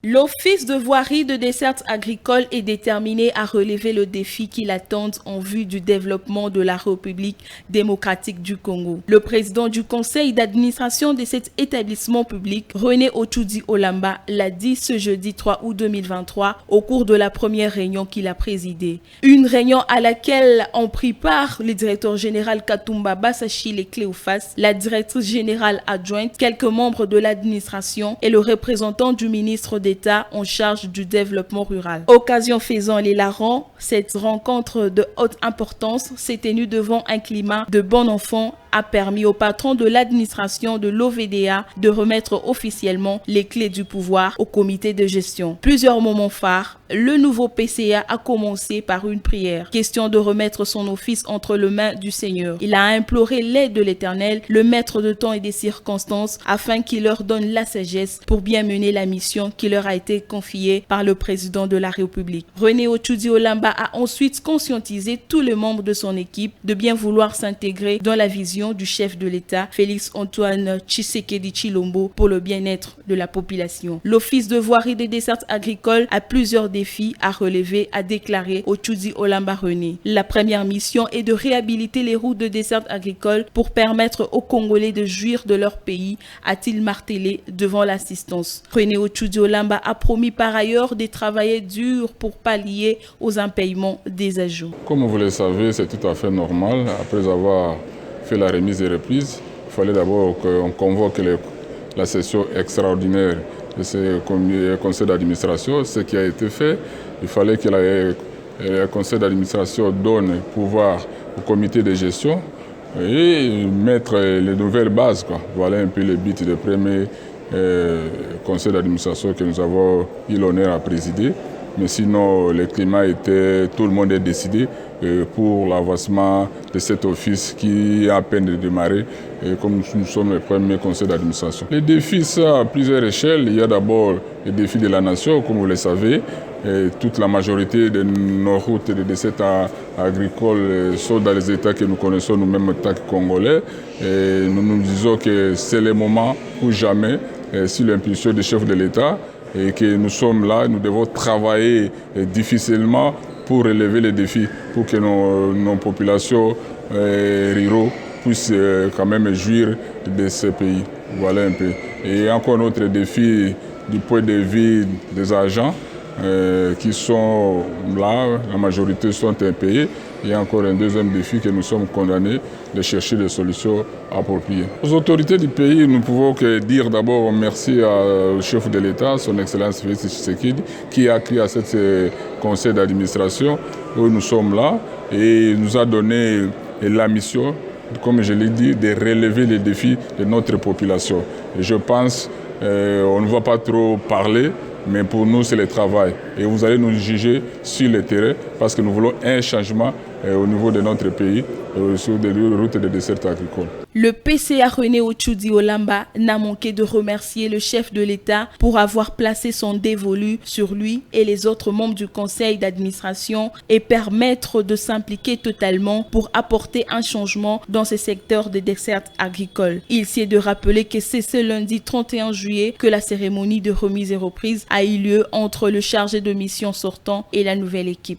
L'Office de voirie de desserte agricole est déterminé à relever le défi qui l'attend en vue du développement de la République démocratique du Congo. Le président du conseil d'administration de cet établissement public, René Ochoudi Olamba, l'a dit ce jeudi 3 août 2023 au cours de la première réunion qu'il a présidée. Une réunion à laquelle ont pris part le directeur général Katumba Bassachile Cléophas, la directrice générale adjointe, quelques membres de l'administration et le représentant du ministre d'État en charge du développement rural. Occasion faisant les larrons, cette rencontre de haute importance s'est tenue devant un climat de bon enfant a permis au patron de l'administration de l'OVDA de remettre officiellement les clés du pouvoir au comité de gestion. Plusieurs moments phares, le nouveau PCA a commencé par une prière, question de remettre son office entre les mains du Seigneur. Il a imploré l'aide de l'Éternel, le maître de temps et des circonstances, afin qu'il leur donne la sagesse pour bien mener la mission qui leur a été confiée par le président de la République. René Ochoudi Olamba a ensuite conscientisé tous les membres de son équipe de bien vouloir s'intégrer dans la vision du chef de l'État, Félix Antoine Tshisekedi Tshilombo, pour le bien-être de la population. L'Office de voirie des dessertes agricoles a plusieurs défis à relever, a déclaré Ochoudi Olamba René. La première mission est de réhabiliter les routes de dessertes agricoles pour permettre aux Congolais de jouir de leur pays, a-t-il martelé devant l'assistance. René Ochoudi Olamba a promis par ailleurs de travailler dur pour pallier aux impayements des agents. Comme vous le savez, c'est tout à fait normal. Après avoir fait la remise des reprises, il fallait d'abord qu'on convoque la session extraordinaire de ce conseil d'administration, ce qui a été fait. Il fallait que le conseil d'administration donne pouvoir au comité de gestion et mettre les nouvelles bases. Voilà un peu le but du premier conseil d'administration que nous avons eu l'honneur à présider. Mais sinon, le climat était, tout le monde est décidé pour l'avancement de cet office qui est à peine de démarrer, comme nous sommes le premier conseil d'administration. Les défis, ça, à plusieurs échelles. Il y a d'abord les défis de la nation, comme vous le savez. Toute la majorité de nos routes de dessertes agricoles sont dans les États que nous connaissons nous-mêmes en tant que Congolais. Et nous nous disons que c'est le moment ou jamais, sur l'impulsion des chefs de l'État, et que nous sommes là, nous devons travailler difficilement pour relever les défis, pour que nos populations ruraux puissent quand même jouir de ce pays. Voilà un peu. Et encore un autre défi du point de vue des agents qui sont là, la majorité sont impayés. Il y a encore un deuxième défi que nous sommes condamnés de chercher des solutions appropriées. Aux autorités du pays, nous ne pouvons que dire d'abord merci au chef de l'État, son Excellence Félix Tshisekedi, qui a créé à ce conseil d'administration où nous sommes là et nous a donné la mission, comme je l'ai dit, de relever les défis de notre population. Et je pense on ne va pas trop parler, mais pour nous, c'est le travail. Et vous allez nous juger sur le terrain parce que nous voulons un changement au niveau de notre pays, sur des routes de dessertes agricoles. Le PCA René Ochoudi Olamba n'a manqué de remercier le chef de l'État pour avoir placé son dévolu sur lui et les autres membres du conseil d'administration et permettre de s'impliquer totalement pour apporter un changement dans ce secteur des dessertes agricoles. Il s'est de rappeler que c'est ce lundi 31 juillet que la cérémonie de remise et reprise a eu lieu entre le chargé de mission sortant et la nouvelle équipe.